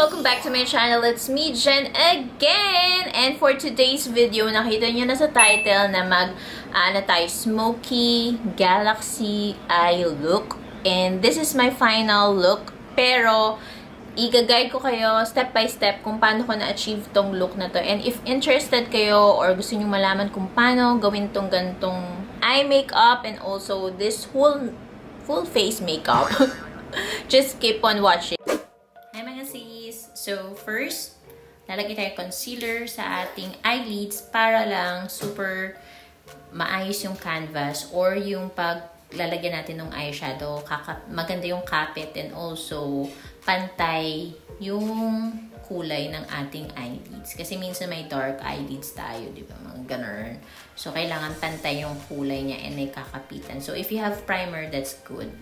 Welcome back to my channel. It's me, Jen, again! And for today's video, nakita nyo na sa title na tayo, Smokey Galaxy Eye Look. And this is my final look. Pero, i-guide ko kayo step by step kung paano ko na-achieve tong look na to. And if interested kayo or gusto nyo malaman kung paano gawin tong gantong eye makeup and also this full face makeup, just keep on watching. Hi mga sis! So first, lalagay tayo concealer sa ating eyelids para lang super maayos yung canvas or yung paglalagyan natin ng eyeshadow. Maganda yung kapit and also pantay yung kulay ng ating eyelids. Kasi minsan may dark eyelids tayo, di ba? Mga ganun. So, kailangan pantay yung kulay niya and may kakapitan. So, if you have primer, that's good.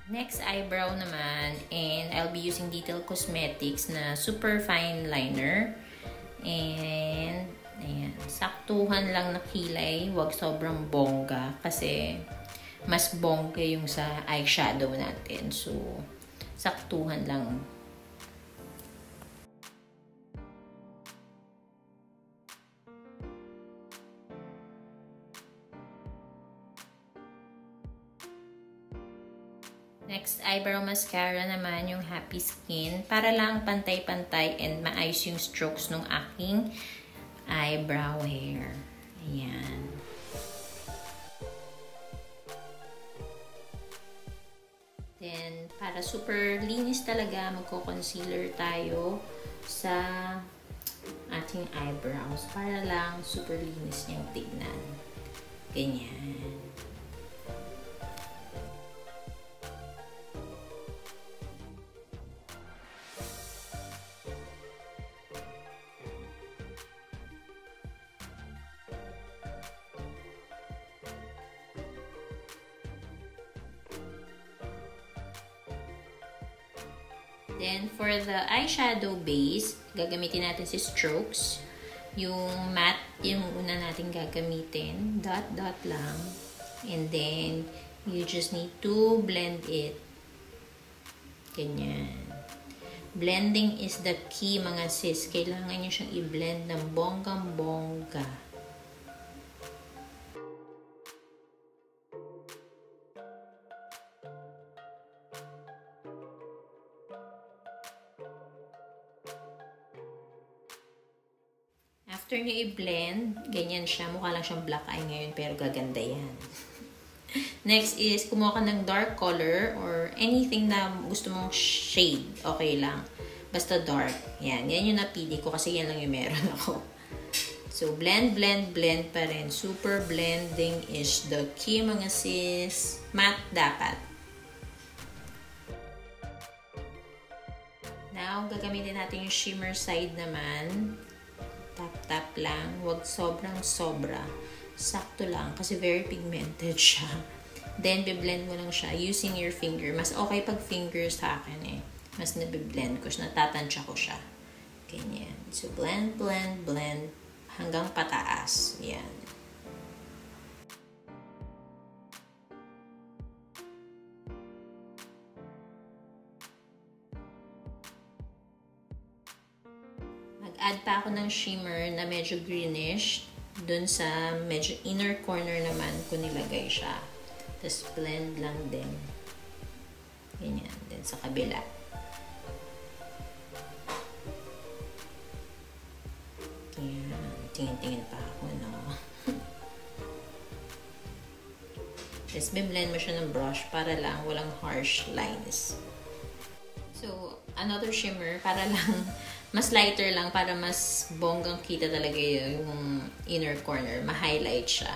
Next, eyebrow naman. And I'll be using Detail Cosmetics na Superfineliner. And, ayan. Saktuhan lang na kilay. Huwag sobrang bongga. Kasi, mas bongga yung sa eyeshadow natin. So, saktuhan lang. Next, Eyebrow Mascara naman, yung Happy Skin. Para lang pantay-pantay and maayos yung strokes ng aking eyebrow hair. Ayan. Then, para super linis talaga, magko-concealer tayo sa ating eyebrows. Para lang super linis niyang tignan. Ganyan. Then, for the eyeshadow base, gagamitin natin si Strokes. Yung matte, yung una natin gagamitin. Dot lang. And then, you just need to blend it. Ganyan. Blending is the key, mga sis. Kailangan nyo siyang i-blend ng bonggang-bongga. After nyo i-blend, ganyan siya. Mukha lang siyang black eye ngayon, pero gaganda yan. Next is, kumuha ka ng dark color or anything na gusto mong shade. Okay lang. Basta dark. Yan. Yan yung napili ko kasi yan lang yung meron ako. So, blend, blend, blend pa rin. Super blending is the key, mga sis. Matte dapat. Now, gagamitin natin yung shimmer side naman. Tap-tap lang. Huwag sobrang-sobra. Sakto lang. Kasi very pigmented siya. Then, biblend mo lang siya using your finger. Mas okay pag finger sa akin eh. Mas nabiblend ko siya. Natatansya ko siya. Ganyan. So, blend, blend, blend. Hanggang pataas. Yan. Mag-add pa ako ng shimmer na medyo greenish. Dun sa medyo inner corner naman ko nilagay siya. Tapos blend lang din. Ganyan. Then sa kabila. Yan. Tingin-tingin pa ako, no? Tapos blend mo siya ng brush para lang walang harsh lines. So, another shimmer para lang mas lighter lang para mas bonggang kita talaga yung inner corner. Ma-highlight siya.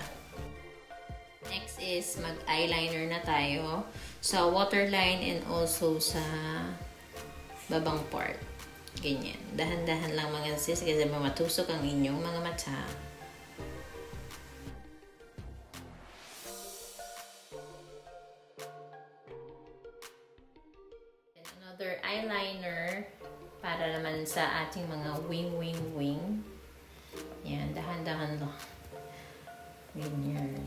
Next is mag-eyeliner na tayo sa waterline and also sa babang part. Ganyan. Dahan-dahan lang mga sis kasi matusok ang inyong mga mata. And another eyeliner para naman sa ating mga wing. Yan, dahan-dahan lang. Ganyan.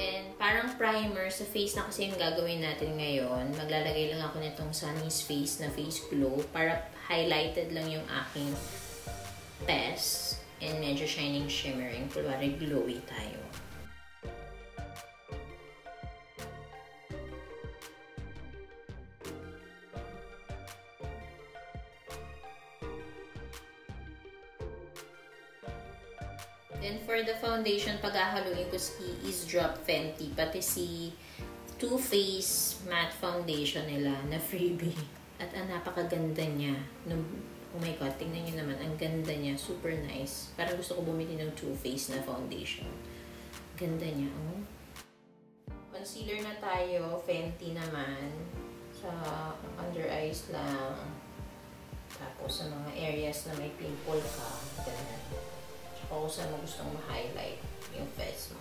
Then, parang primer sa face na kasi yung gagawin natin ngayon. Maglalagay lang ako nitong Sunny's Face na face glow para highlighted lang yung aking test. And medyo shining, shimmering. Kulwari, glowy tayo. Then, for the foundation, paghahaluin ko si Eaze Drop Fenty, pati si Too Faced Matte Foundation nila na freebie. At ang napakaganda niya. Oh my God, tingnan niyo naman. Ang ganda niya. Super nice. Parang gusto ko bumili ng Too Faced na foundation. Ganda niya. Oh. Concealer na tayo. Fenty naman. Sa under eyes lang. Tapos sa mga areas na may pimple ka. Ganyan. O kung saan mo gustong ma-highlight yung face mo.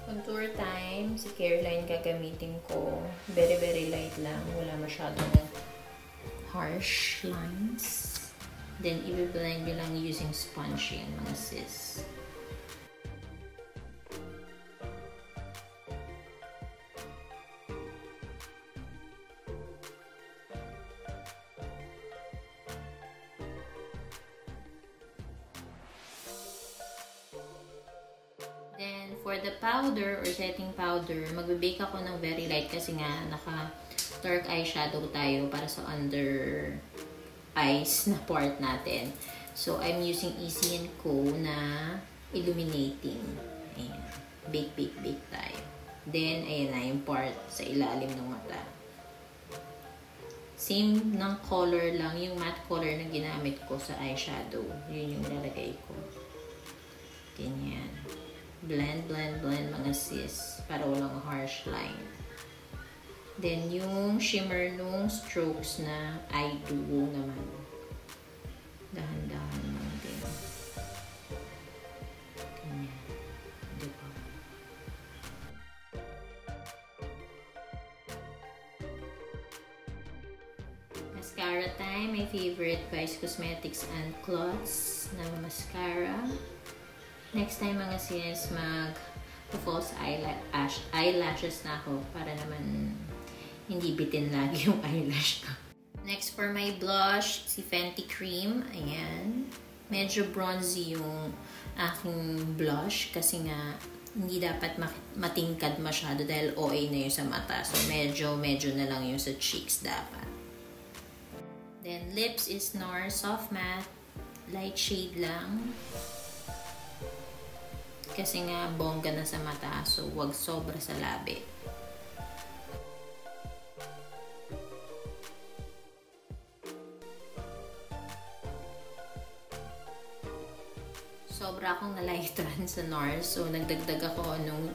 Contour time. Si Careline gagamitin ko. Very, very light lang. Wala masyadong harsh lines. Then, i-blend nyo lang using sponge yan, mga sis. Then, for the powder or setting powder, magbe-bake ako ng very light kasi nga naka-dark eyeshadow tayo para sa under eyes na part natin. So, I'm using Eaze & Co na Illuminating. Ayan. Bake, bake, bake tayo. Then, ayan na yung part sa ilalim ng mata. Same ng color lang, yung matte color na ginamit ko sa eyeshadow. Yun yung lalagay ko. Ganyan. Blend, blend, blend mga sis. Para walang harsh line. Then, yung shimmer nung strokes na eye duo naman. Dahan-dahan lang din. Ganyan. Diba? Mascara time. My favorite Vice Cosmetics and Cloths na mascara. Next time mga sis, mag-false eyelashes na ako para naman hindi bitin lagi yung eyelash ko. Next, for my blush, si Fenty Cream. Ayan. Medyo bronzy yung aking blush kasi nga hindi dapat matingkad masyado dahil OA na yun sa mata. So, medyo na lang yung sa cheeks dapat. Then, lips is NARS Soft Matte. Light shade lang. Kasi nga, bongga na sa mata. So, wag sobra sa labi. Sobra akong nalaitran sa NARS. So, nagdagdag ako nung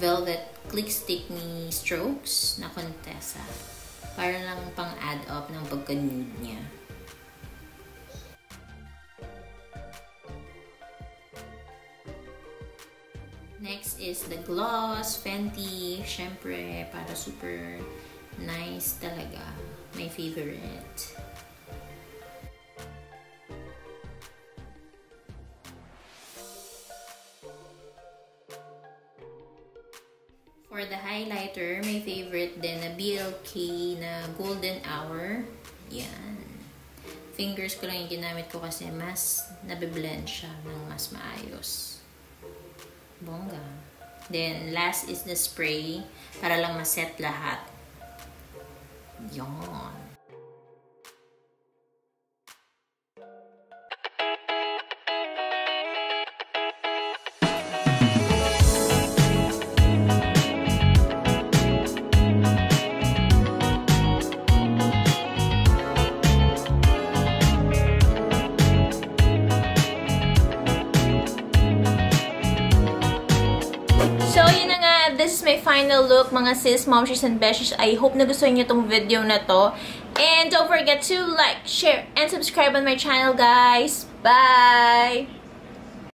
Velvet Click Stick ni Strokes na Contessa. Para lang pang add up ng pagka-nude niya. Next is the gloss, Fenty. Syempre, para super nice talaga. My favorite. For the highlighter, my favorite din na BLK na Golden Hour. Yan. Fingers ko lang yung ginamit ko kasi mas nabiblend siya ng mas maayos. Bongga. Then, last is the spray para lang maset lahat. Yon. This is my final look, mga sis, momshies, and beshies. I hope na gusto niyo itong video na to. And don't forget to like, share, and subscribe on my channel, guys. Bye!